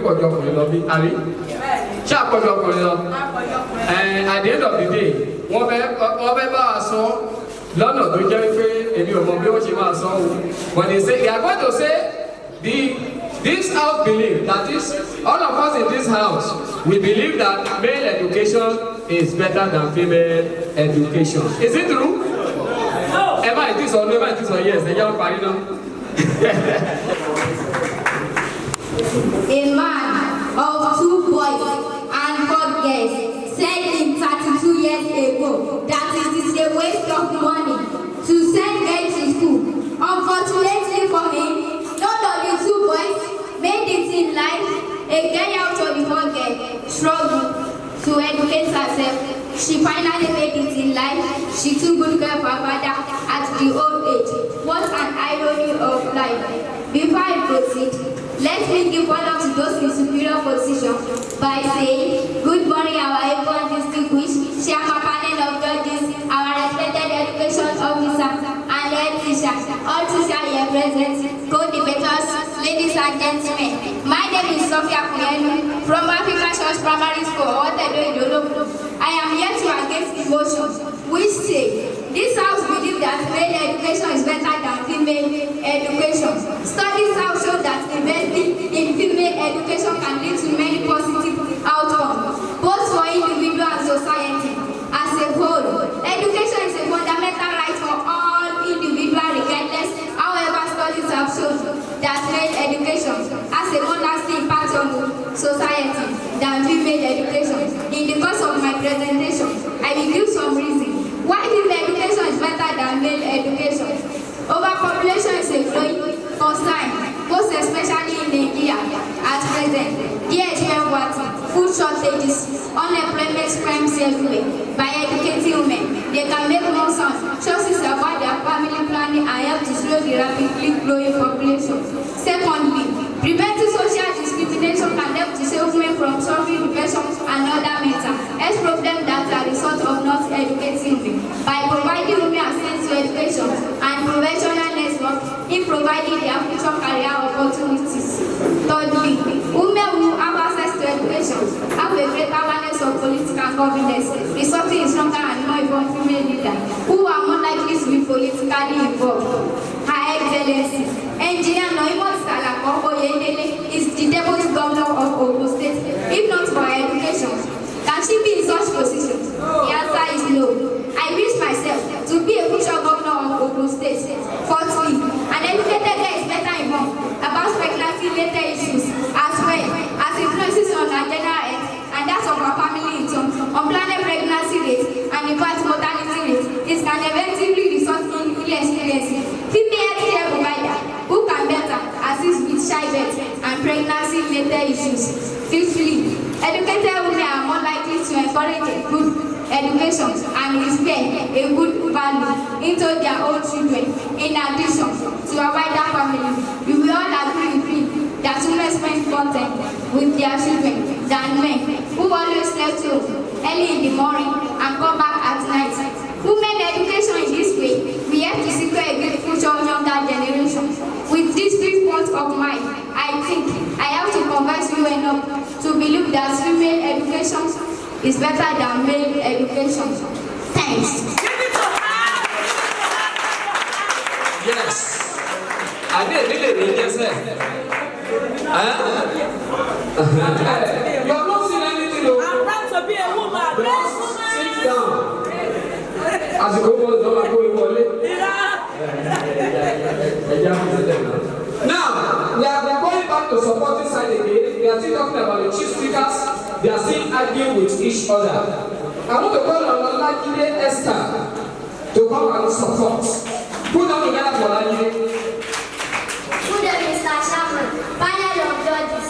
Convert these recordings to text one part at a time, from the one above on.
pọ̀jù ọkùnrin lọ bí àrí ṣé àpọ̀jù ọkùnrin lọ at the end of the day wọ́n fẹ́ bá a sọ lọ́nà tó jẹ́ pé èmi ò mọ bí wọ́n ṣe máa sọ o but they are going to say this house believe that is all of us in this house we believe that male education is better than female education is it true? Ẹ má ìtì sọ no ẹ má ìtì sọ yes ẹ jẹ́ wọ́n parí náà. A man of 2 boys and 4 girls said him 32 years ago that it is a waste of money to send girls to school. Unfortunately for him, none of the 2 boys made it in life. A girl out of the 4 girls struggled to educate herself. She finally made it in life. She took good care of her father at the old age. What an irony of life. Before I proceed, let me give honor to those in superior position by saying, good morning, our able and distinguished Chairman panel of judges, our respected education officer, and head teacher, all teachers here present, co-debaters, ladies and gentlemen. My name is Sophia Kuyenu from African Church Primary School, Otedo Idolo. I am here to against the motion, which say, this house believes that male education is better than female education. Studies have shown that investing in female education can lead to many positive outcomes, both for individual and society as a whole. Education is a fundamental right for all individuals regardless. However, studies have shown that male education has a more lasting impact on society than female education. In the course of my presentation, I will give some reasons why female education is better than male education. Overpopulation is a growing concern, most especially in Nigeria at present. DHL water, food shortages, unemployment crimes everywhere. By educating women, they can make more sound, choices about their family planning and help to slow the rapidly growing population. Secondly, preventing social discrimination can help to save women from suffering depression and other mental health problems that are a result of not educating women. By providing women access to education and professional network in providing their future career opportunities. Thirdly, women who have access to education have a greater awareness of political governance, resulting in stronger and more informed female leaders who are more likely to be politically involved. Her Excellency, Engineer Noimo Salako Oyedele is the Deputy Governor of Ogun State. If not for her education, can she be in such position? The answer is no. I wish myself to be a future governor of Ogun State. Fourthly, an educated girl is better informed about pregnancy-related issues as well as influences on her general health and that of her family in terms unplanned pregnancy rate and infant mortality rate. It can eventually result in ill experiences. Female healthcare provider who can better assist with childbirth and pregnancy-related issues. Fifthly, educated women are more likely to encourage a good education and respect a good value into their own children. In addition to a wider family, we will all agree with me that women spend more time with their children than men who always left home early in the morning and come back at night. Women education in this way, we have to secure a good future of younger generation. With these 3 points of mine, I think I have to convince you enough to believe that female education is better than male education. Thanks. Yes. I did really just say. You have not seen anything. I'm proud to be a woman. Sit down. As you go on, don't go in. Now, we are going back to supporting side again. We are still talking about the chief speakers. They are still arguing with each other. I want to call on Olajide Esther to come and support. Put down together for Olajide. Good day, Mr. Chairman, panel of judges,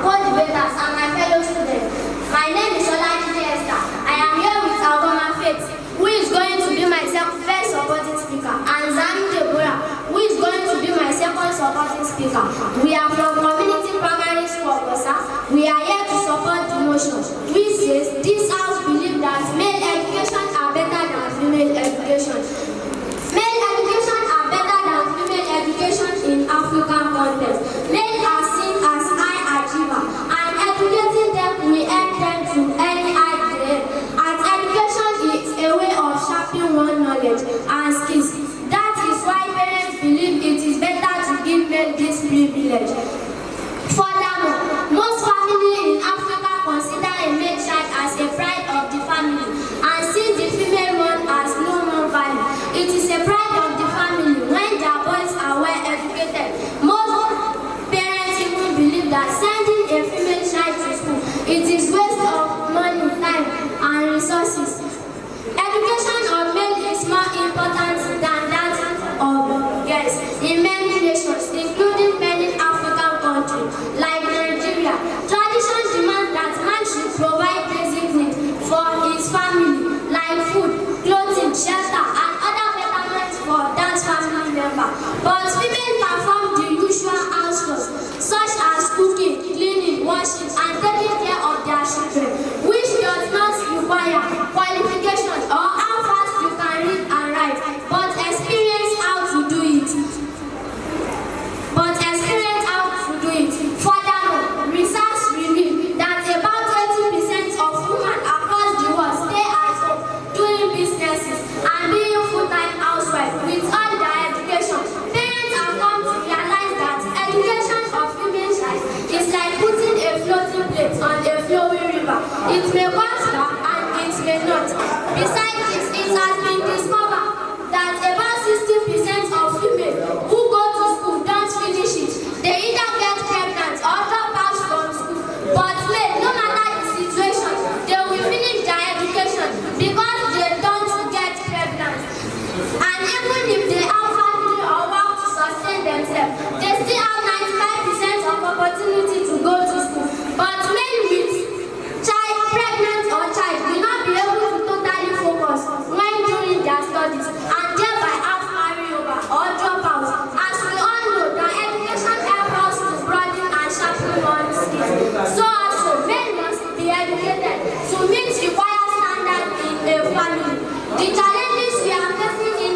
co-debaters, and my fellow students. My name is Olajide Esther. I am here with our Governor Faith, who is going to be my first supporting speaker, and Zani Deborah, who is going to be my second supporting speaker. We are from Community Primary School, Okosa. We are here to support the motion, which says this house believes that male education are better than female education. Male education are better than female education in African context. privilege. Furthermore, most families in Africa consider a male child as a pride of the family and see the female one as no more value. It is a pride of the family when their boys are well educated. Most parents even believe that sending a female child to school, it is waste of money, time, and resources. Education of men is more important than that of girls in many nations, including many African countries like Nigeria. Tradition demands that man should provide basic needs for his family, like food, clothing, shelter, and other betterments for that family member. But females perform the usual house chores, such as cooking, cleaning, washing, and taking care of their children, which does not require qualifications or how fast you can read and write, but experience how to do it. Furthermore, research reveals that about 80% of women across the world stay at home doing businesses and being full-time housewives with all their education. Parents have come to realize that education of female child is like putting a floating plate on a flowing river. It may cost her and it may not. Besides this, it has been discovered that about 60% of women who go to school don't finish it. They either get pregnant or drop out from school. But men, no matter the situation, they will finish their education because they don't get pregnant. And even if they have family or work to sustain themselves, they still have 95% of opportunity to go to school. But men with child, pregnant or child, will not be able to totally focus when doing their studies and thereby have carry over or drop out. As we all know, that education helps us to broaden and sharpen one's skills. So also, men must be educated to meet required standards in a family. The challenges we are facing in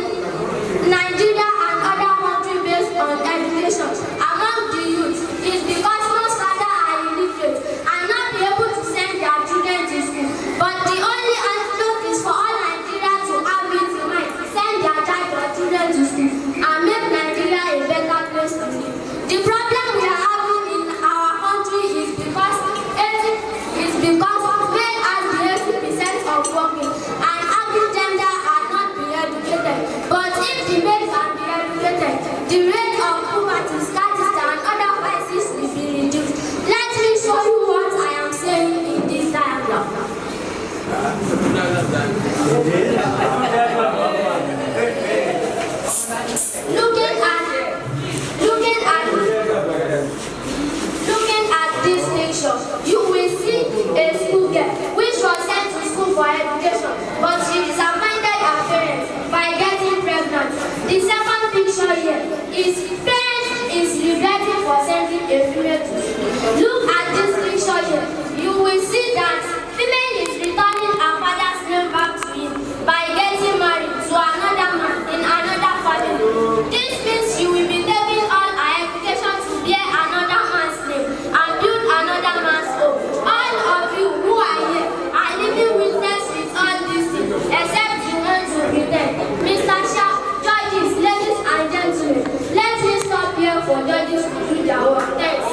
Nigeria and other countries based on education among the youth is because most fathers are illiterate and not be able to send their children to school. But the only antidote is for all Nigerians to have it in mind, send their child or children to school and make Nigeria a better place to live. The problem we are having in our country is because men has the 80% of working and having gender are not be educated. But if the men can be educated, the rate of poverty, scarcity, and other vices will be reduced. Let me show you what I am saying in this diagram. Looking at this picture, you will see a school girl which was sent to school for education, but she disappointed her parents by getting pregnant. The second picture here is parents is regretting for sending a female to school. Look at this picture here. You will see that female is returning her father's name back to him by getting married to another man in another family. This means she will be taking all her education to bear another man's name and build another man's home. All of you who are here are living witness with all these things, except you want to pretend. Mr. Shah, judges, ladies and gentlemen, let me stop here for judges to do their work. Thanks.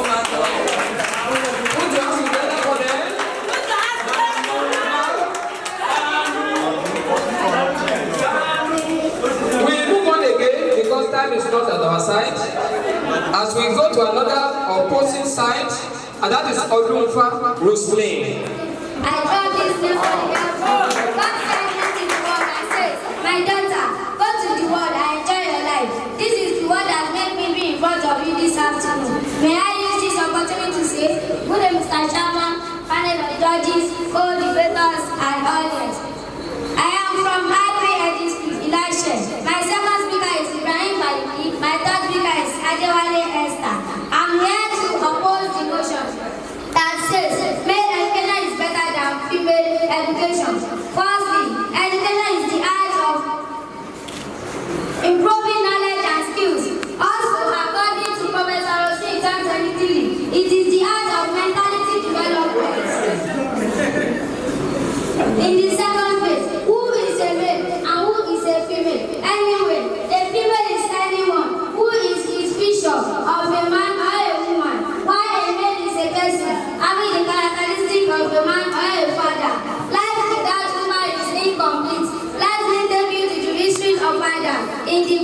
Time is not at our side. As we go to another opposing side, and that is Odunfa Roslyn. I draw this name for the girl. God sent me to the world and says, my daughter, go to the world and enjoy your life. This is the word that made me be in front of you this afternoon. May I use this opportunity to say, good day, Mr. Chairman, panel of judges, co-debaters, and audience. I am from High District, Elisha. My second speaker is Ibrahim Maliki. My third speaker is Adewale Esther. I'm here to oppose the motion that says male education is better than female education. Firstly, education is the art of improving knowledge and skills. Also, according to Professor Rosie Tanzanitili, it is the art of mentality development. In the second place, who is a male and who is a female? Anyway, the female is anyone who is his vision of a man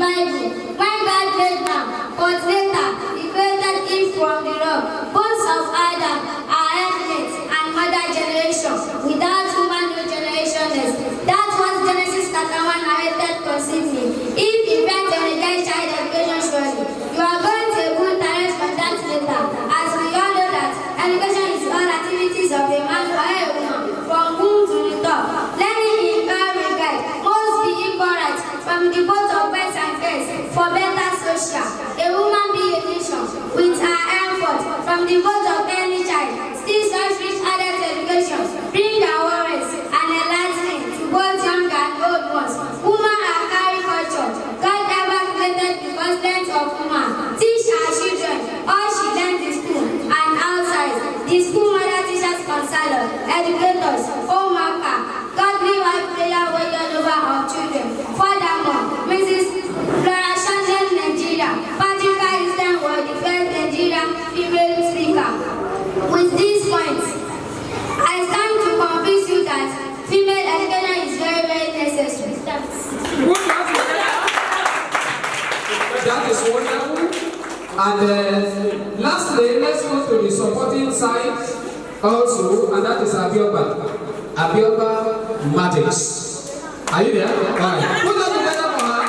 Bible, when God made man, but later he created Eve from the rock. Bones of Adam are evidence and mother generation. Without woman, no generation is. That's what Genesis chapter 1 narrated conceiving. If you invent a legalized child education surely, you are going to a good talent for that later. As we all know that education is all activities of a man or a woman, from womb to the top. Learning in every guide must be equal rights from the both of birth and grace for better social. A woman be a nation with her effort from the both of any child. Still such rich adult education bring awareness and enlightenment to both young and old ones. Woman are carry culture. God ever created the content of woman. Teach her children all she learned in school and outside. The school mother teachers counselor, educators, homemaker, godly wife prayer warrior over our children. Furthermore, Mrs. Flora Shannon, Nigeria, Patricia Eastern World, the first Nigerian female speaker. With these points, I stand to convince you that female education is very, very necessary. That is wonderful. And lastly, let's go to the supporting side also, and that is Abioba. Abioba Magics. Are you there? All right. Put that together for her.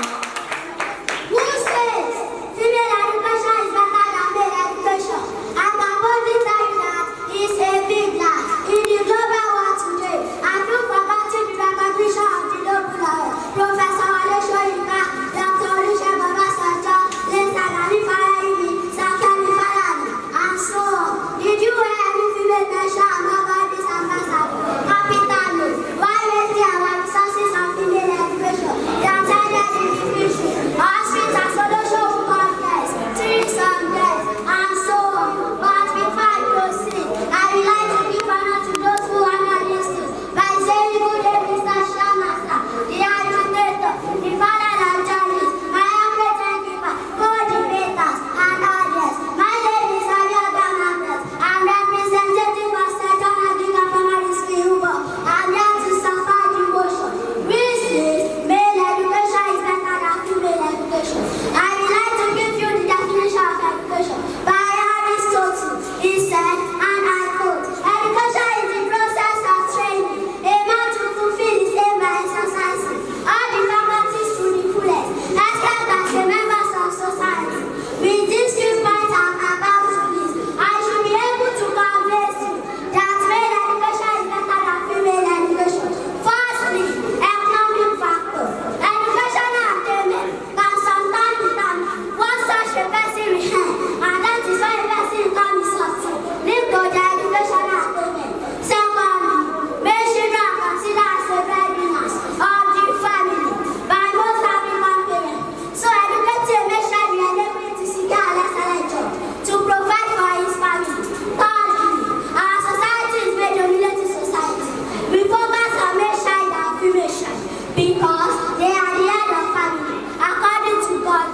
Who says female education is better than male education? I can boldly tell you that it's a big lie. In the global world today, I feel forgotten the recognition of the local Professor Wale Soyinka, Dr. Olushe Babasanjo, Lisa Nanifayaimi, Sakemi Falani, and so on. Did you hear any female mention about this ambassador? Capital news. Why wasting our resources on female education? They are tired in the future. Hospitals and solution will come first, trees on death, and so on. But before I proceed, I would like to give honor to those who honor this news by saying good day, Mr. Shamasa, the agitator, the father of journalists, my humble timekeeper, co-debaters, and audience. My name is Abioba Magnet. I'm representative of Second African Primary School, Ubo. I'm here to support the motion. Which means male education is better than female education. I would like to give you the definition of education by Aristotle. He said, and I quote, education is the process of training a man to fulfill his aim by exercising all the faculties to the fullest, except as a members of society. With these few points I'm about to list, I should be able to convince you that male education is better than female education. Firstly, economic factor. Educational attainment can sometimes determine what such a person will earn, and that is why a person income is something linked to their educational attainment. Secondly, male children are considered as the breadwinners of the family by most African parents. So educating a male child will enable him to secure an excellent job to provide for his family. Thirdly, our society is a dominating society. We focus on male child and female child because they are the head of family, according to God.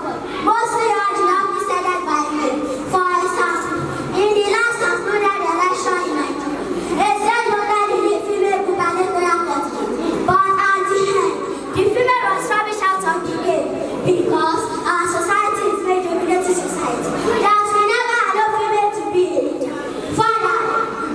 Mostly all the office headed by men. For example, in the last concluded election in Nigeria, a state voted in a female gubernatorial candidate, but at the end, the female was rubbish out of the game because our society is a dominating society. That we never allow female to be a leader. Further,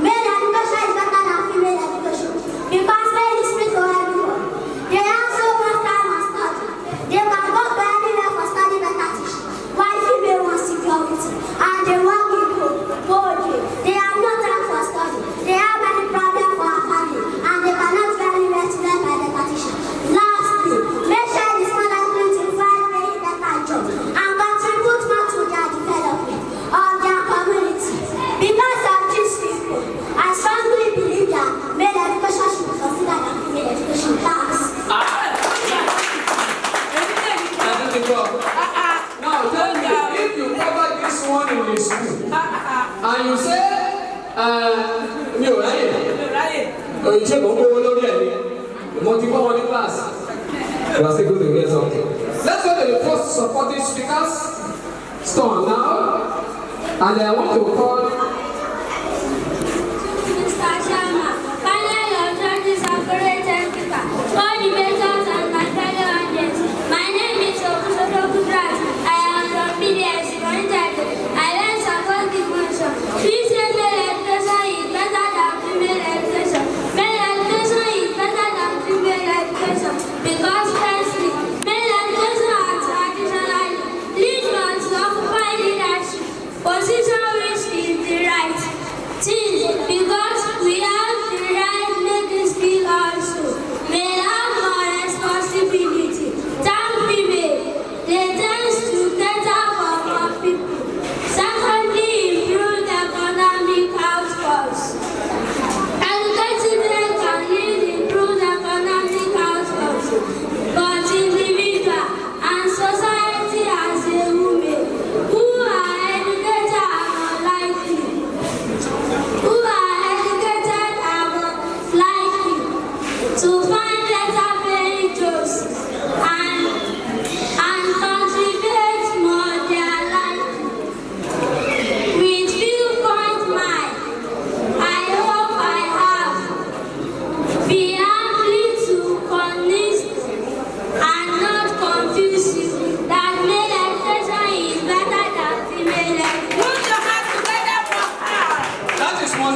male education is better than female education because male is free to everyone. They have so much time and study. They can go to anywhere for study better teaching. While female wants security and they work in home, boldly. They have no time for study. They have many problems for our family and they cannot go anywhere to learn by better teaching. Lastly, male child is more likely to find very better job and contribute more to their development of their community. Because of these people, I strongly believe that male education should be considered as female education. Thanks. Now tell me, if you cover this one in the school, and you say, mi ò ráyè, ìṣe kò gbówó lórí ẹ̀ mo ti kọ́ wọn ní class. You are still good to hear something. Let's go to the first supporting speakers. Stone now, and I want to call. Mr. Sharma, panel of judges are great and people. All the mentors and my fellow audience. My name is Obusodogu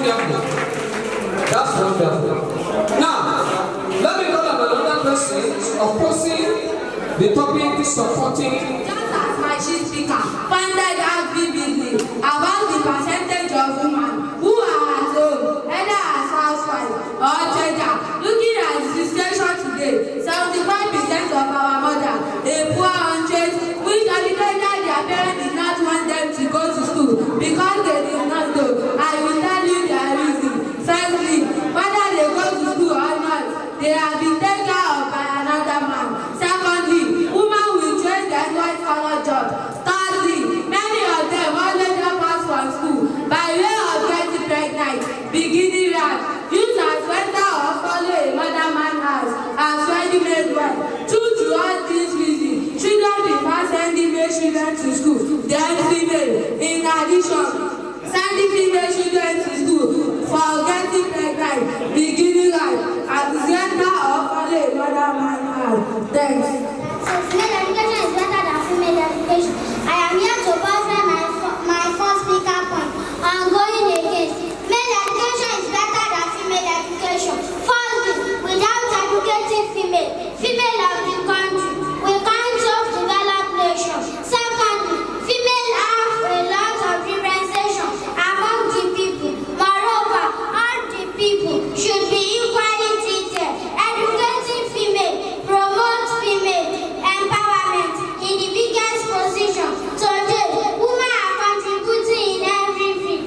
wonderful. That's wonderful. Now, let me go on another person opposing the topic supporting. Just as my chief speaker pointed out vividly about the percentage of women who are at home, either as housewives or trader. Looking at the situation today, 75% of our mothers, a poor untrained, which indicated their parents did not want them to go to school because they did not know. I will tell you their reason. Firstly, whether they go to school or not, they have been taken care of by another man. Secondly, women will change their white-collar job. Thirdly, many of them always drop out from school by way of getting pregnant, beginning right, use as winter or follow a mother man's house as ready-made wife. Due to all these reasons, children prefer sending male children to school than female. In addition, sending female children to school for getting pregnant, beginning right, as winter or follow a mother man's house. Thanks. Male education is better than female education. I am here to verify my first speaker point. I'm going against. Male education is better than female education. Firstly, without educating female of the country, we can't self-develop nation. Secondly, female have a lot of representation among the people. Moreover, all the people should be equally treated. Educating female promotes female empowerment in the biggest position. Today, women are contributing in every field.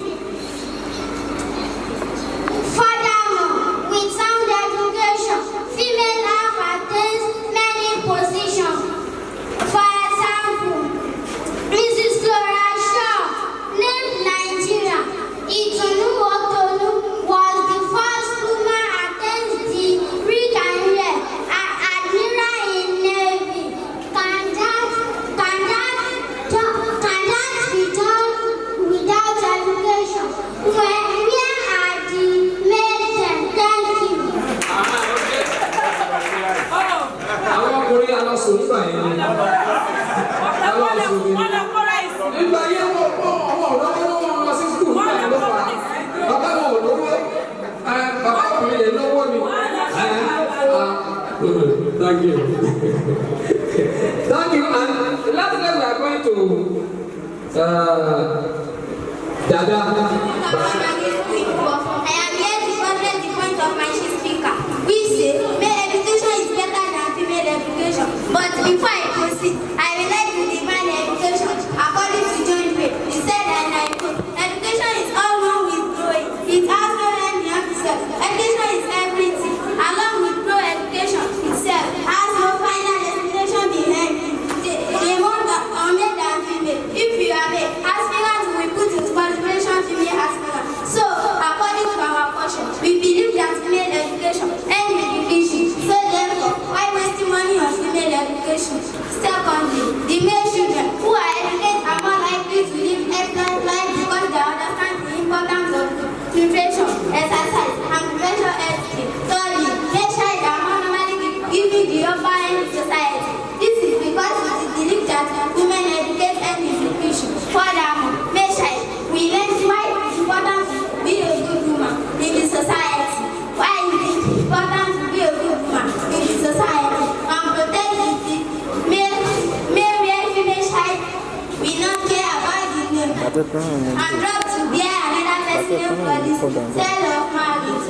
Furthermore, with sound education, female have attained many positions. For example, Mrs. Flora Shaw, named Nigeria, Itunu Otonu, was the first woman attained the brigadier admiral in Navy. Can that be done without education? Where are the male then? Thank you. Àwọn ọkùnrin alọ́sùn nígbà yẹn ni. Nígbà yẹn wọ́n ọ̀rọ̀ wọn lọ sí skul nígbà yẹn ló fà á. Bàbá wọn ò lówó. Bàbá ọkùnrin yẹn lówó ni. Thank you. Thank you. And lastly, we are going to Dada. I am here to address the point of my chief speaker. We say male education is better than female education. But before I proceed, I would like to define education according to John Gray. He said, and I quote, education is all one with growing. It has no end in itself. Education is everything. Along with grow education itself has no final destination behind it. They want male than female. If you are male, aspirants will put into consideration female aspirants. So, according to our caution, we believe that female education ends with division. So therefore, why wasting money on female education? Secondly, the male children who are educated are more likely to live excellent life because they understand the importance of nutrition, exercise, and prevention education. Thirdly, male child are more normally given the upper hand in society. This is because it is believed that women educate and education. Furthermore, male child, we learn why it is important to be a good woman in the society. Why it is important to be a good woman in the society and protect the male female child. We don't care about the name and drop to bear another person for this sale of marriage.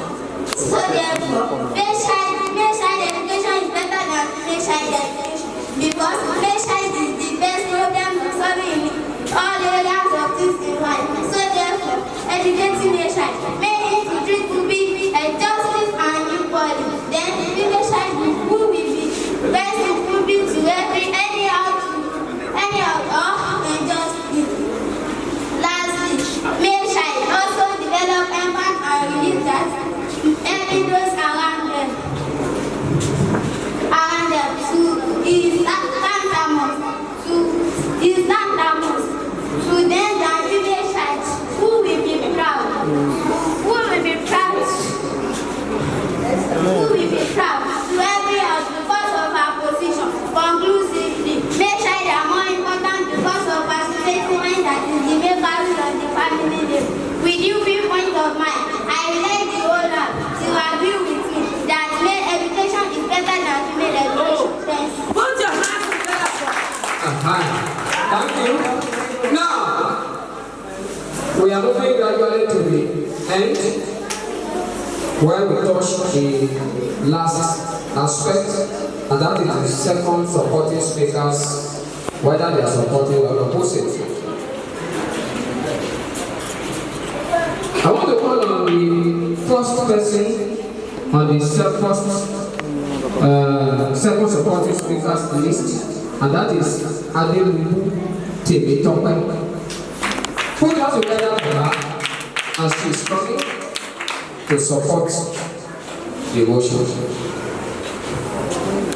So therefore, male child education is better than female child education because male child is the best problem solving in all areas of this in life. So therefore, educating male child may need to treat to be justice and equality. Then female child who will be best improving to anyhow or injustice. Lastly, male child also develop empathy and release that helping those around them to is tantamount to them than female child who will be proud to every house because of our position. Conclusively, male child are more important because of our society mind that is the main value of the family name. With you viewpoint of mine, gradually to the end, where we touch the last aspect, and that is the second supporting speakers, whether they are supporting or opposite. I want to call on the first person on the second supporting speakers list, and that is Ebuteariya. Put us together for her as she is coming to support the motion.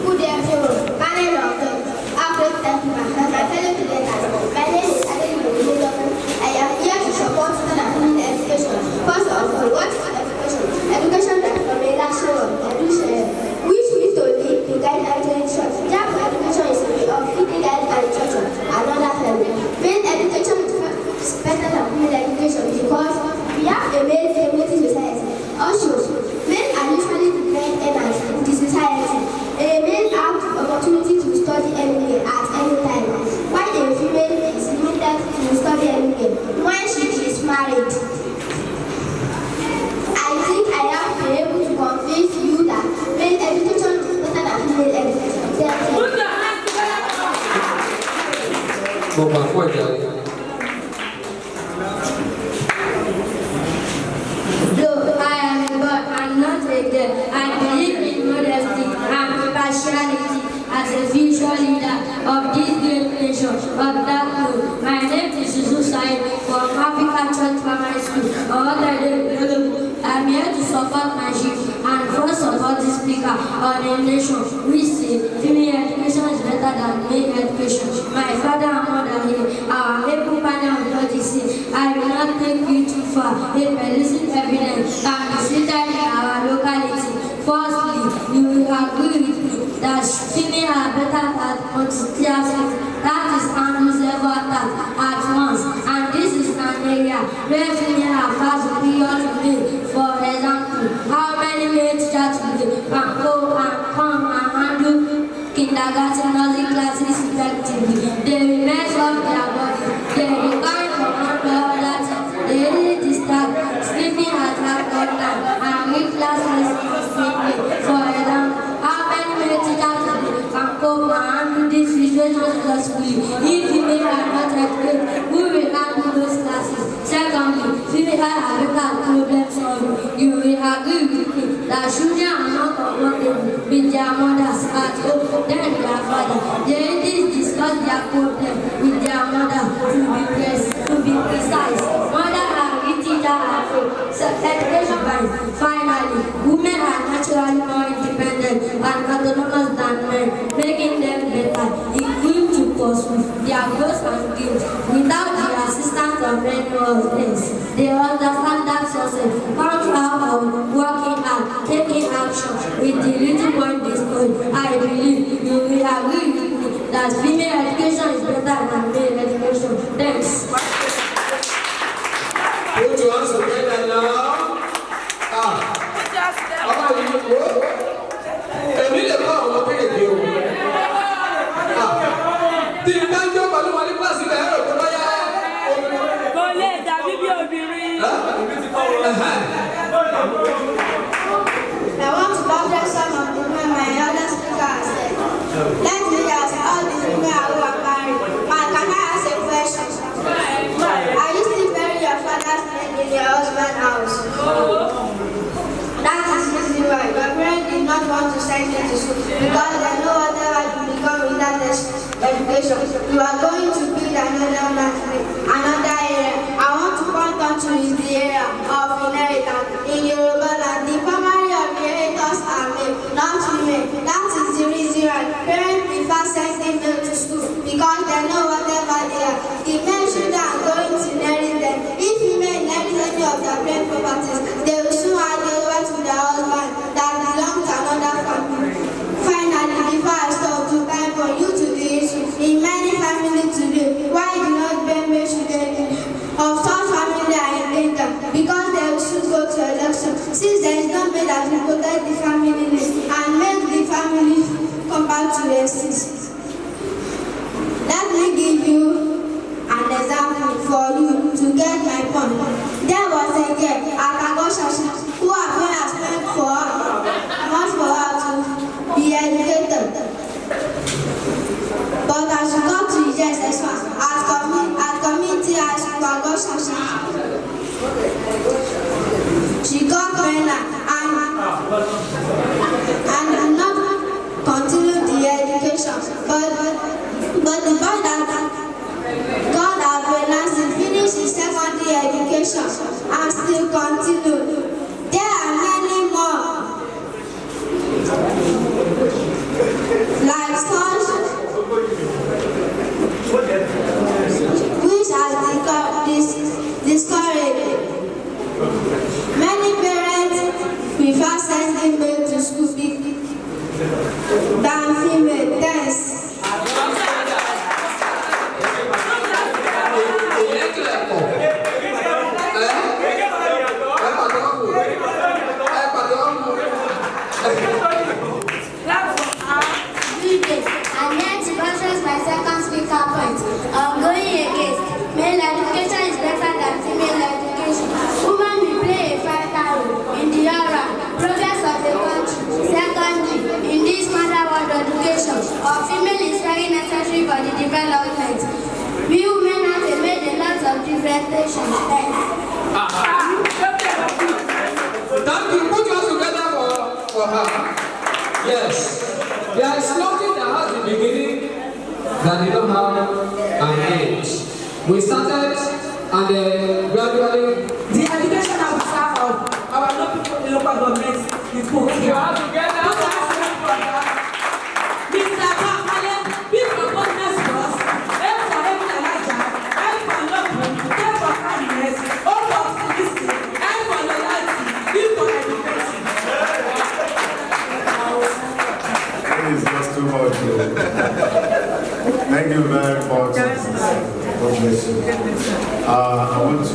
Good day, everyone. My name is Dr. Alfred Templeman. My fellow students, my name is Ebuteariya. I am here to support student and family education. First of all, what is education? Education is from a national which we to lead to guide and instruction. Therefore, education is a way of feeding, guide, and instruction. Another family. Male education is better than female education because we have a male-female society. Also, men are usually the main earners in the society. A male has the opportunity to study anywhere at any time, while a female is limited to study anywhere when she is married. I think I have been able to convince you that male education is better than female education. Though I am a boy, I'm not a girl. I believe in modesty and partiality as a future leader of this great nation. Of that note, my name is Susai from Africa Church Primary School. I'm here to support my chief and first support the speaker on a nation which says female education is better than male education. My father and mother here, our able panel of judges say, I will not take you too far. If medicine evidence can be treated in our locality. Firstly, you will agree with me that female are better at multitasking. That is handles several tasks at once, and this is an area where female are far superior to male. For example, how many male teachers today can go and come and handle kindergarten nursery classes effectively? They will mess up their body. They will carry from one to other things. They really distract, sleeping at half all time, and read classes quickly. For example, how many male teachers today can cope and handle this situation successfully? If female are not educated, who will handle those classes? Secondly, female are better at problem solving. You will agree with me that children are not comfortable with their mothers at home than their father. They discuss their problem with their mother to be precise. Mother are teacher at home. So education wise, finally, women are naturally more independent and autonomous than men, making them better equipped to pursue their goals and dreams without the assistance of anyone else. They understand that success comes out of working hard, taking action with the little point bestowed. I believe you will agree with me that female education is better than male education. Thanks. Put your hands together now. How about you? Emile, come on, open the door. The banjo balloon on the class in the air. Kò lè dàbí bí obìnrin. I want to baptize some of the women my other speaker has said. Let me ask all the women who are married. Can I ask a question? Are you still burying your father's name in your husband's house? That is the reason why your parents did not want to send you to school because they know whatever you become without education. You are going to build another area. I want to point out to you the area of inheritance. In Yoruba land, the primary of inheritors are male, not female. That is the reason why parents prefer sending male to school because they know whatever they are. The male children are going to inherit them. If female inherit any of their parent properties, they will soon hand over to their husband that belongs to another family. Finally, before I stop, to time for you to the issue. In many families today, why do not bear male children of such family are in danger? Because they will soon go to election. Since there is no way that will protect the family list and make the family come back to exist. Let me give you an example for you to get my point. There a girl at Agoshashi who have been spent for much for her to be educated. But as she got to the SS1 at community high school Agoshashi, she got pregnant and did not continue the education. But the boy that got her pregnancy finished his secondary education and still continued. There are many more like such which has discouraged. Many parents prefer sending male to school than female. Thanks. I'm here to process my second speaker point. I'm going against male education is better than female education. Women will play a vital role in the overall progress of the country. Secondly, in this modern world, education of female is very necessary for the development. We women have made a lot of differentiations. Thank you. Put yours together for her. Yes. There is nothing that has a beginning that they don't have an end. We started and gradually. The education that we serve of our local government is good. You are together. Mr. Bakale, people of goodness to us, aim for heaven and Elijah, aim for love, aim for kindness, aim for honesty, aim for loyalty, aim for education. It's just too much. Thank you very much. God bless you. I want to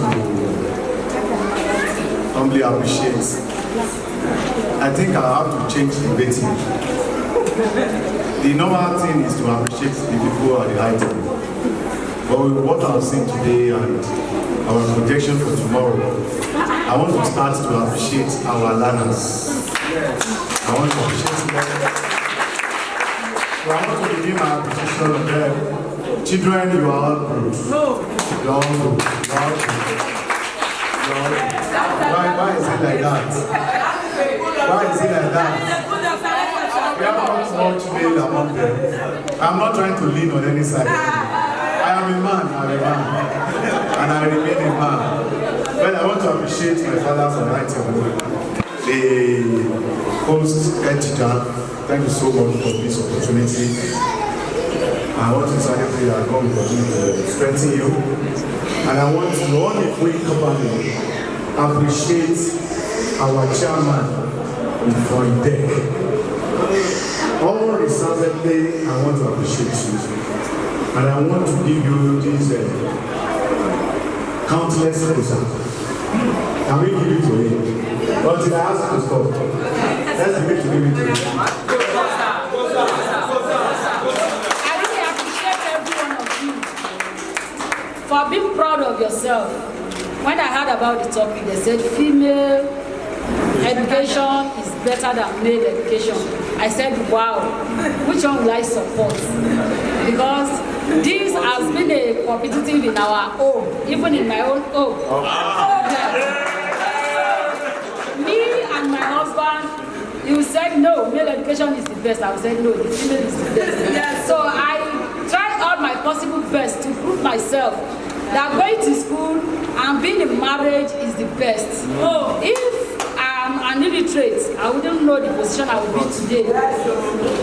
humbly appreciate. I think I have to change the rating. The normal thing is to appreciate the people at the high table. But with what I've seen today and our projection for tomorrow, I want to start to appreciate our learners. I want to appreciate them. So I want to begin my appreciation of them. Children, you are all good. You are all good. You are all good. Why is it like that? Why is it like that? We have not much male among them. I'm not trying to lean on any side. I am a man, and I remain a man. Well, I want to appreciate my father for 90, the host head teacher. Thank you so much for this opportunity. I want to say that God will continue to strengthen you. And I want to, on the way company, appreciate our chairman for deck. All reservedly, I want to appreciate you. And I want to give you this countless presents. Can we give it to him? But I ask to stop. Let's give it to him. I really appreciate every one of you for being proud of yourself. When I heard about the topic, they said female education is better than male education. I said, wow, which one will I support? Because this has been a competitive in our home, even in my own home. Yes. Me and my husband, you said no, male education is the best. I said no, the female is the best. Yes. So I tried all my possible best to prove myself that going to school and being in marriage is the best. Oh, if I'm an illiterate, I wouldn't know the position I would be today.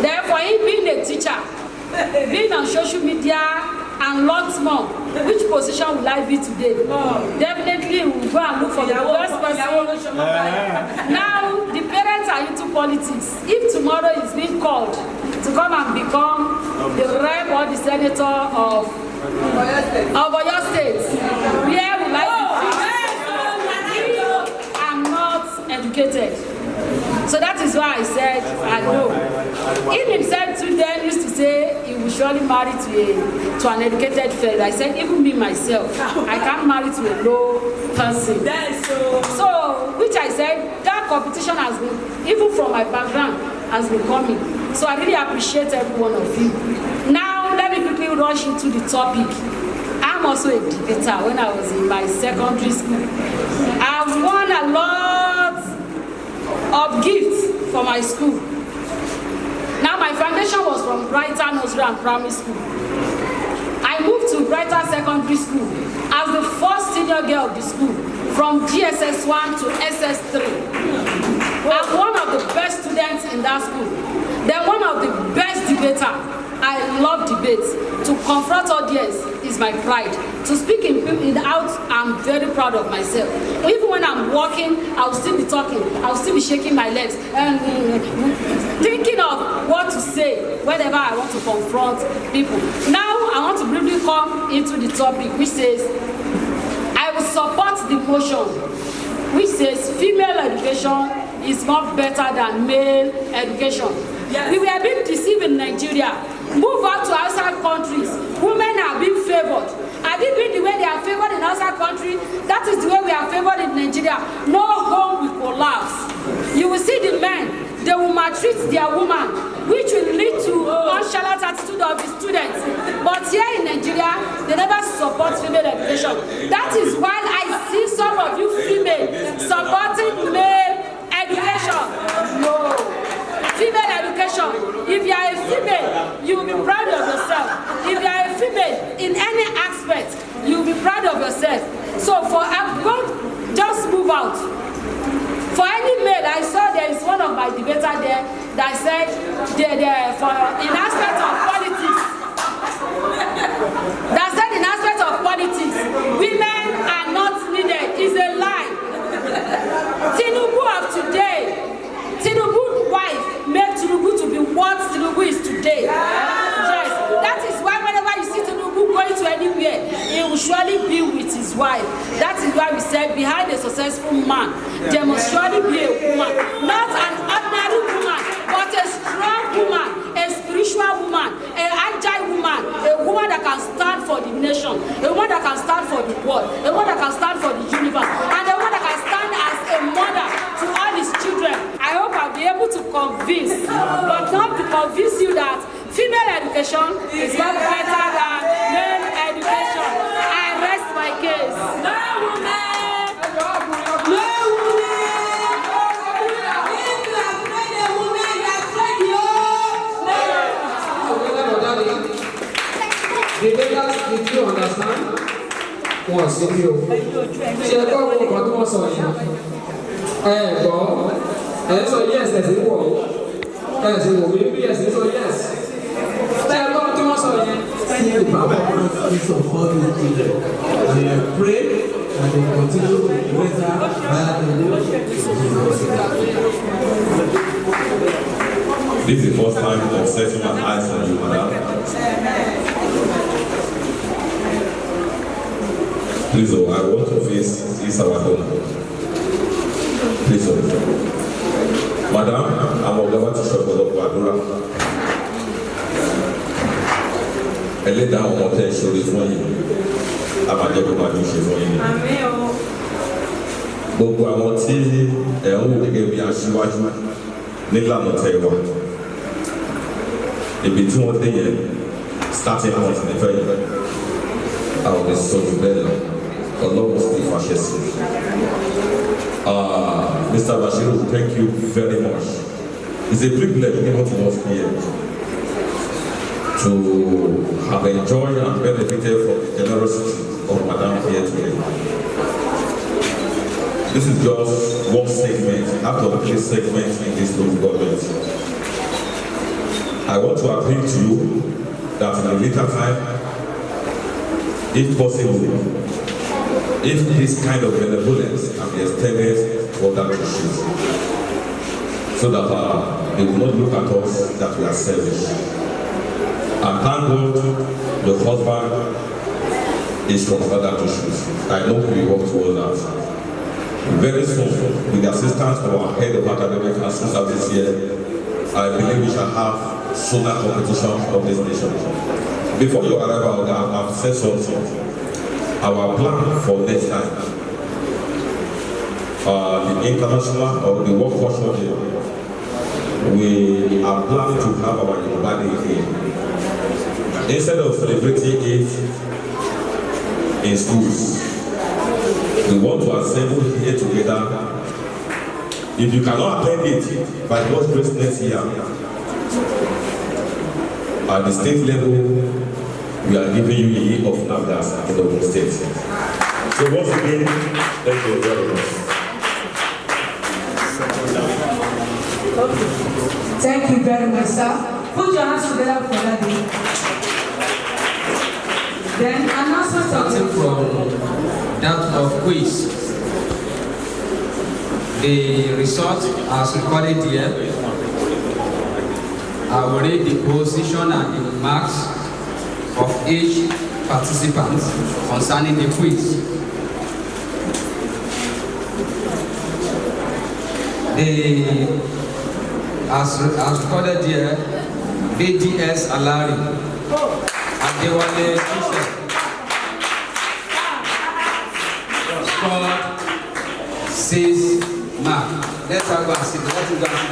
Therefore, being a teacher, being on social media, and lots more, which position will I be today? Oh. Definitely, we'll go and look for the best person. Now, the parents are into politics. If tomorrow is being called to come and become the rep or the senator of Oyo State, where will I be? I'm not educated. So that is why I said, I know. He himself too then used to say he would surely marry to an educated fellow. I said, even me myself, I can't marry to a low person. that competition has been, even from my background, has been coming. So I really appreciate every one of you. Now, let me quickly rush into the topic. I'm also a debater when I was in my secondary school. I've won a lot of gifts for my school. Now, my foundation was from Brighter Nursery and Primary School. I moved to Brighter Secondary School as the first senior girl of the school, from GSS 1 to SS 3. I'm one of the best students in that school. Then one of the best debaters. I love debates. To confront audience is my pride. To speak in the out, I'm very proud of myself. Even when I'm walking, I'll still be talking. I'll still be shaking my legs and thinking of what to say whenever I want to confront people. Now, I want to briefly come into the topic, which says, I will support the motion, which says female education is not better than male education. Yes. We were being deceived in Nigeria. Move out to outside countries. Women are being favored. Are they doing the way they are favored in outside countries? That is the way we are favored in Nigeria. No home will collapse. You will see the men, they will maltreat their woman, which will lead to nonchalant attitude of the students. But here in Nigeria, they never support female education. That is why I see some of you female supporting male education. No. Female education, if you are a female, you will be proud of yourself. If you are a female in any aspect, you will be proud of yourself. So for don't just move out. For any male, I saw there is one of my debater there that said in aspect of politics. That said in aspect of politics, women are not needed. It's a lie. Tinubu of today, Tinubu's wife made Tinubu to be what Tinubu is today. Yes, that is why whenever you see Tinubu going to anywhere, he will surely be with his wife. That is why we said behind a successful man, there must surely be a woman. Not an ordinary woman, but a strong woman, a spiritual woman, an agile woman, a woman that can stand for the nation, a woman that can stand for the world, a woman that can stand for the universe, and a woman that can stand as a mother to all his children. I hope I'll be able to convince, but not to convince you that female education is not better than male education. I rest my case. No woman! No woman! If you are afraid of a woman, you are afraid of the leaders, did you understand? Wọ́n sí bí o. Ṣé ẹgbẹ́ ọ̀pọ̀ ọ̀pọ̀ tí wọ́n sọ yìí? Ẹ̀gbọ́, ẹ̀ sọ yes, ẹ̀sìn wọ̀ ọ́. Ẹ̀sìn wò mí bí ẹ̀sìn sọ yes. Ṣé ẹgbẹ́ ọ̀pọ̀ tí wọ́n sọ yìí? See the performance of all these children. They pray and they continue to better by the Lord. This is the first time of setting my eyes on you, madam. Please, I want to face this our donor. Please, madam, I'm going to show you the Adora. I lay down on the shoulder for you. I'm a devil man, you for you. Gbogbo àwọn tí ẹ̀ ń wò gẹ́gẹ́ bí aṣíwájú nílànà Taiwo. Ibi tí wọ́n dé yẹn starting point nífẹ̀ẹ́ yìí. Àwọn ọ̀dẹ̀ sọ jù bẹ́ẹ̀ lọ. Ọlọ́run sì fàṣẹ sí. Mr. Bashir, thank you very much. It's a privilege given to us here to have enjoyed and benefited from the generosity of Madam here today. This is just one segment out of 3 segments in this local government. I want to appeal to you that in a later time, if possible, if this kind of benevolence can be extended for that issues, so that they will not look at us that we are selfish. And thank God the husband is from other issues. I know we work towards that. Very soon, with the assistance of our head of academic and social service here, I believe we shall have solar competition of this nation. Before your arrival, I've said something. Our plan for next time the international or the work culture day, we are planning to have our Yoruba Day here. Instead of celebrating it in schools, we want to assemble here together. If you cannot attend it, by God's grace next year, at the state level, we are giving you Yeye of Navdas in the state. So once again, thank you very much. Thank you very much, sir. Put your hands together for that day. Then announcement Starting from that of quiz. The result as recorded here. I will read the position and the marks of each participant concerning the quiz. As recorded here, BDS Alari, Adewale Kisha, scored 6 marks. Let's go and sit down.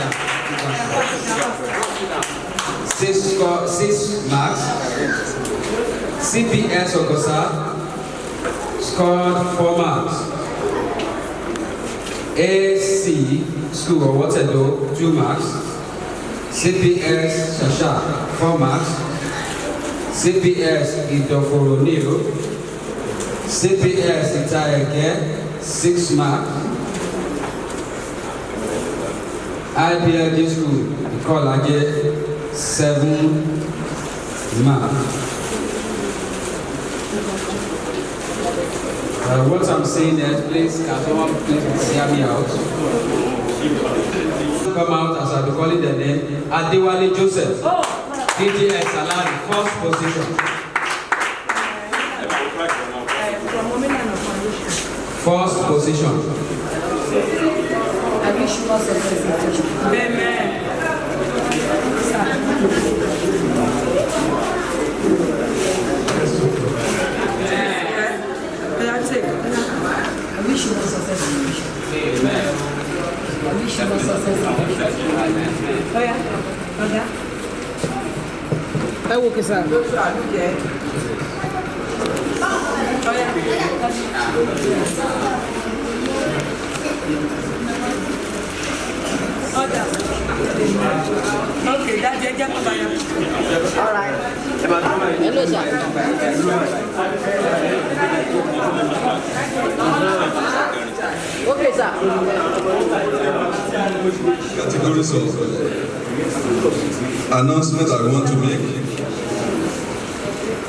6 marks. CPS Okosa scored 4 marks. AC School of Waterloo 2 marks. CPS Shasha 4 marks. CPS Idoforonio. CPS Itayeke 6 marks. IPLG School Ikolaje 7 marks. What I'm saying is, please, can someone please hear me out? Come out as I'll be calling the name. Adewale Joseph, DJS Salari, first position. First position. I wish you was a presentation. Amen. I wish you was successful. Amen. I wish you was successful. Oh yeah. I will kiss her. Okay, that's it. All right. Hello, sir. Okay, sir. Categories of announcement I want to make.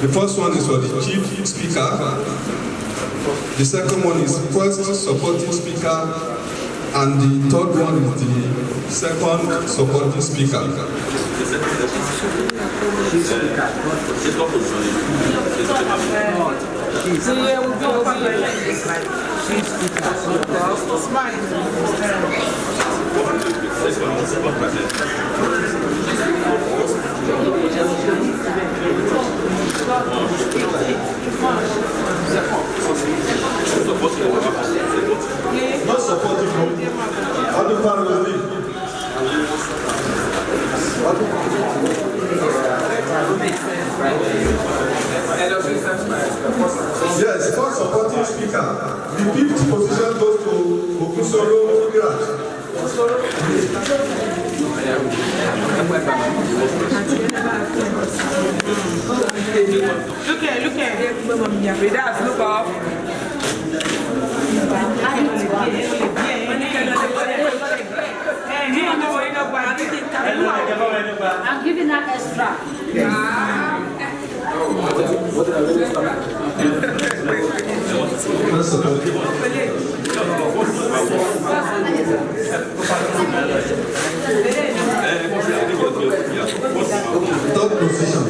The first one is for the chief speaker. The second one is first supporting speaker. And the third one is the second supporting speaker. Not supporting him. How do you find with Yes, first supporting speaker. The 5th position goes to Okusoro Iraj. Look at. That's look off. I'm giving her extra. Third position.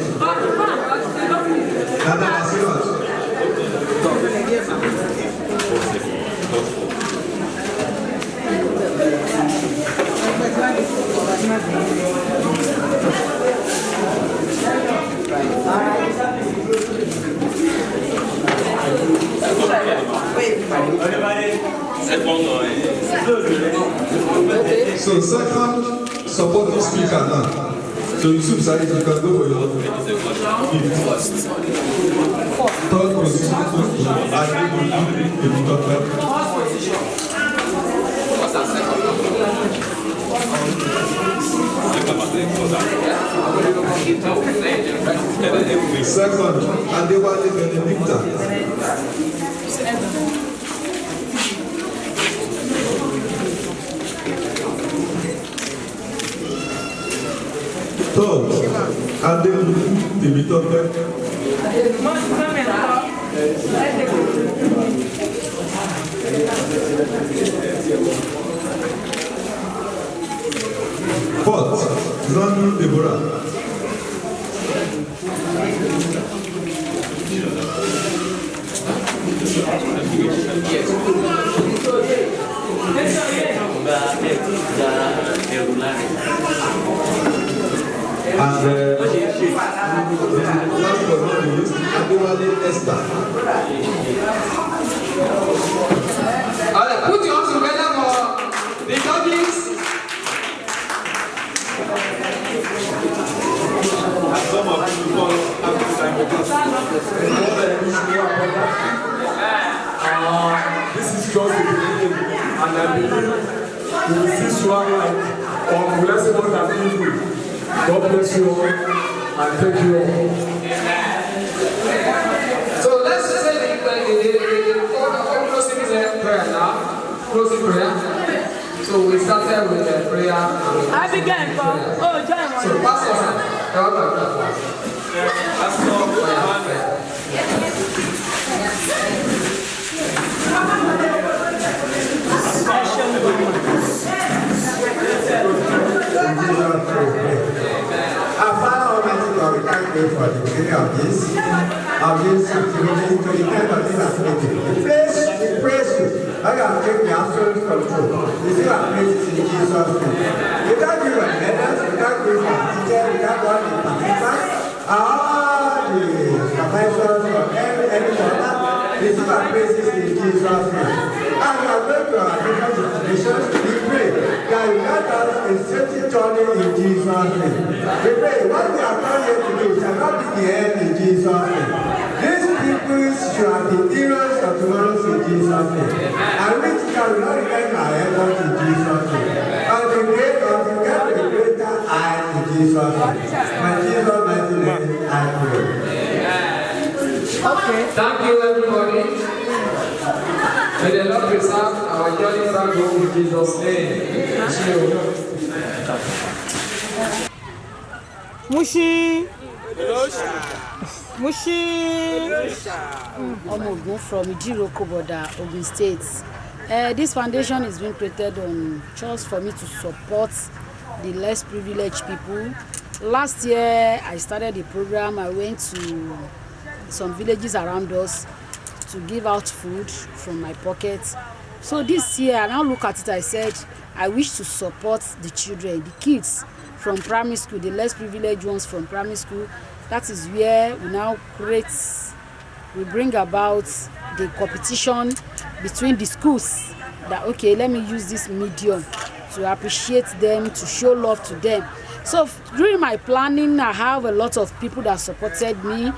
C'est bon, So second supporting speaker now. So Yusuf Said, you can go for your first. Third position goes to Ebuteariya. What's that second? Second, Adewale Benedicta. Third, Adelu Temitope. Fourth, Zanu Deborah. And last but not least, Adewale Esther. All right, put your hands together for the judges. And some of you follow after time. This is just the beginning, and I believe we will see strong light on blessing what has been good. God bless you all and thank you all. So let's say the closing prayer now. Closing prayer. So we started with the prayer. I began from join So Pastor, Our Father Almighty God, we thank you for the beginning of this activity to the end of this activity. We praise you. I can take the absolute control. We still have praises in Jesus' name. We thank you for the leaders, we thank you for the teachers, we thank all the participants, all the professors from any other. We still have praises in Jesus' name. And we are going to our different destinations. We pray that you let us a safety journey in Jesus' name. We pray what we are come here to do shall not be the end in Jesus' name. These people shall be heroes of tomorrow in Jesus' name. And which shall not remain our efforts in Jesus' name. And the great of the get a greater eye in Jesus' name. My Jesus' mighty name, I pray. Okay. Thank you, everybody. May the Lord preserve our journey back home in Jesus' name. Mushi. Omogun from Ijiroko border, Ogun State. This foundation is being created on just for me to support the less privileged people. Last year, I started the program. I went to some villages around us to give out food from my pocket. So this year, I now look at it, I said, I wish to support the children, the kids from primary school, the less privileged ones from primary school. That is where we now we bring about the competition between the schools. That, okay, let me use this medium to appreciate them, to show love to them. So during my planning, I have a lot of people that supported me.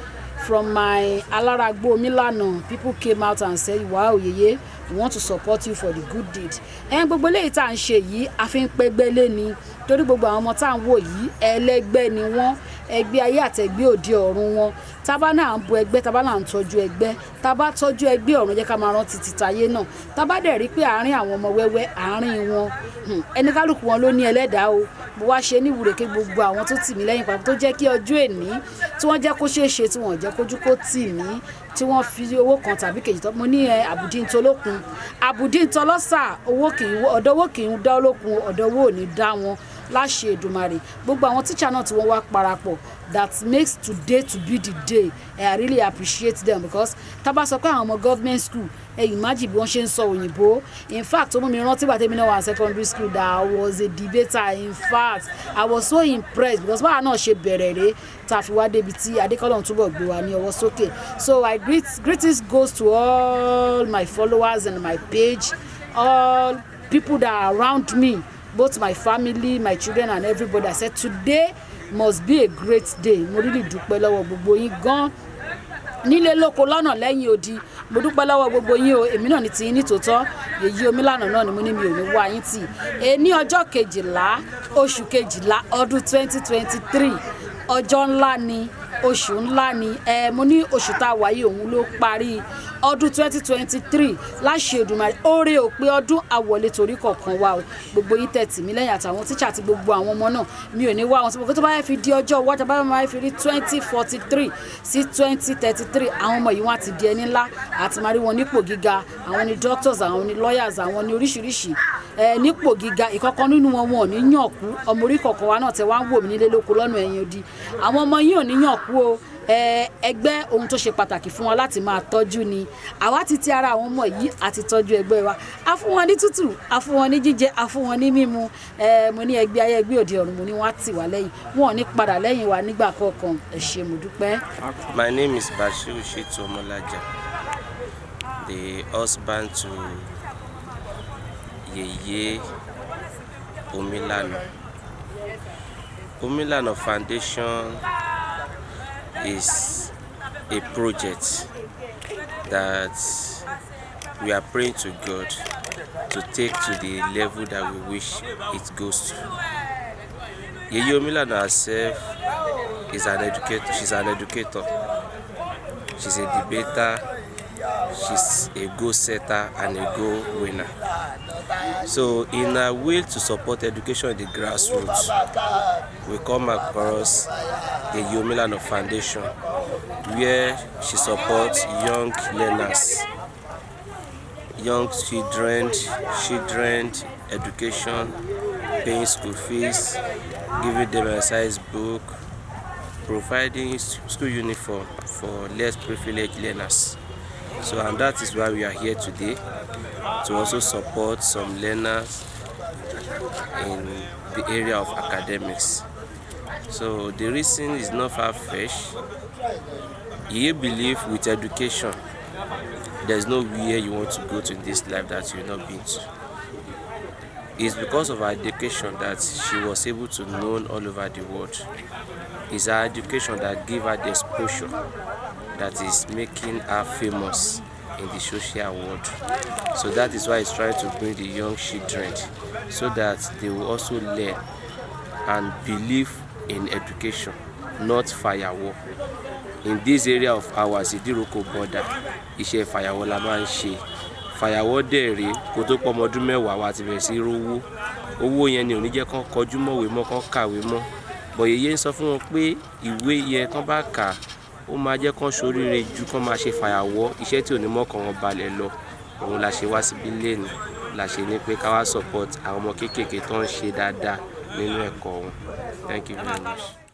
From my Alaragbo Omilana, people came out and said, wow, Yeye, we want to support you for the good deed. And gbogbo le ita nse yi a fi npegbele ni torí gbogbo àwọn ọmọ tá ń wò yìí ẹlẹgbẹ́ ni wọ́n, ẹgbẹ́ ayé àti ẹgbẹ́ òde ọ̀run wọn. Tá bá náà ń bo ẹgbẹ́, tá bá náà ń tọ́jú ẹgbẹ́, tá bá tọ́jú ẹgbẹ́ ọ̀run jẹ́ ká máa rántí títayé náà. Tá bá dẹ̀ rí pé àárín àwọn ọmọ wẹ́wẹ́ àárín wọn ẹni kálukú wọn ló ní ẹlẹ́dàá o. Mo wá ṣe ní ìwúre kí gbogbo àwọn tó tì mí lẹ́yìn papọ̀ tó jẹ́ kí ọjọ́ èní tí wọ́n jẹ́ kó ṣeé ṣe tí wọ́n jẹ́ kójú kó tì mí tí wọ́n fi owó kan tàbí kejì tó mo ní àbùdí ntolókun àbùdí ntọlọ́sà owó kì í ọ̀dọ̀ owó kì í dá olókun ọ̀dọ̀ owó ò ní dá wọn láṣẹ Èdùmàrè. Gbogbo àwọn tíṣà náà tí wọ́n wá parapọ̀ that makes today to be the day. I really appreciate them because tá bá sọ pé àwọn ọmọ government school imagine bí wọ́n ṣe ń sọ òyìnbó. In fact ó mú mi rántí gbà tèmi náà wà secondary school that I was a debater. In fact I was so impressed because báwa náà ṣe bẹ̀rẹ̀ rẹ̀ tá a fi wá débi tí Adékọ́lá túbọ̀ gbé wa ní ọwọ́ sókè. So greetings goes to all my followers and my page, all people that are around me, both my family, my children and everybody. I said today must be a great day. Mo really dúpẹ́ lọ́wọ́ gbogbo yín gan. Nílé lóko lọ́nà lẹ́yìn odi, mo dúpẹ́ lọ́wọ́ gbogbo yín o. Èmi náà ní ti yín ní tòótọ́. Yèyé Omilana náà ni mo ní mi ò ní wá yín tì. Ní ọjọ́ 12 oṣù 12 ọdún 2023. Ọjọ́ ńlá ni, oṣù ńlá ni. Mo ní oṣù tá wà yìí òun ló parí ọdún 2023 láṣẹ Èdùmàrè. Oore ò pé ọdún àwọlé torí kọ̀ọ̀kan wa o. Gbogbo yín tẹ̀tì mí lẹ́yìn àtàwọn tíṣà àti gbogbo àwọn ọmọ náà mi ò ní wá wọn. Tó bá yẹ fi di ọjọ́ iwájú bá máa fi rí 2043 sí 2033 àwọn ọmọ yìí wọ́n ti di ẹni ńlá àti máa rí wọn nípò gíga. Àwọn ni doctors, àwọn ni lawyers, àwọn ni oríṣiríṣi nípò gíga. Ìkọ̀kan nínú wọn wọn ò ní yàn kú. Ọmọ orí kọ̀ọ̀kan wa náà tẹ wá ń wò mí nílé lóko lọ́nà ẹ̀yìn odi. Àwọn ọmọ yìí ò ní yàn kú o. Ẹgbẹ́ ohun tó ṣe pàtàkì fún wọn láti máa tọ́jú ni. Àwa ti ara àwọn ọmọ yìí àti tọ́jú ẹgbẹ́ wa. A fún wọn ní tútù, a fún wọn ní jíjẹ, a fún wọn ní mímu. Mo ní ẹgbẹ́ ayé ẹgbẹ́ òde ọ̀run mo ní wọ́n á tì wá lẹ́yìn. Wọn ò ní padà lẹ́yìn wa nígbà kọ̀ọ̀kan. Ẹ ṣé mo dúpẹ́. My name is Bashir Omilana, the husband to Yeye Omilana. Omilana Foundation is a project that we are praying to God to take to the level that we wish it goes to. Yeye Omilana herself is an educator. She's an educator. She's a debater. She's a goal setter and a goal winner. So in her will to support education in the grassroots, we come across the Yeye Omilana Foundation, where she supports young learners, young children education, paying school fees, giving them a size book, providing school uniform for less privileged learners. So, and that is why we are here today, to also support some learners in the area of academics. So the reason is not far-fetched. You believe with education, there's nowhere you want to go to in this life that you've not been to. It's because of her education that she was able to know all over the world. It's her education that gave her the exposure that is making her famous in the social world. So that is why it's trying to bring the young children so that they will also learn and believe in education, not firework. In this area of ours, Idiroko border, iṣẹ́ firework la máa ń ṣe. Firework dẹ̀ rèé kó tó pọ̀ ọmọ ọdún 10 wa ti bẹ̀rẹ̀ sí rówó. Owó yẹn ni ò ní jẹ́ kán kọjú mọ́wé mọ́ kán kàwé mọ́. But Yeye ń sọ fún wọn pé ìwé yẹn tán bá kà ó máa jẹ́ kán ṣoríire ju kán máa ṣe fàyàwọ́ iṣẹ́ tí ò ní mọ́kàn wọn balẹ̀ lọ. Òun la ṣe wá síbí lẹ́nu la ṣe ní pé ká wá support àwọn ọmọ kéékèèké tó ń ṣe dáadáa nínú ẹ̀kọ́ wọn. Thank you very much.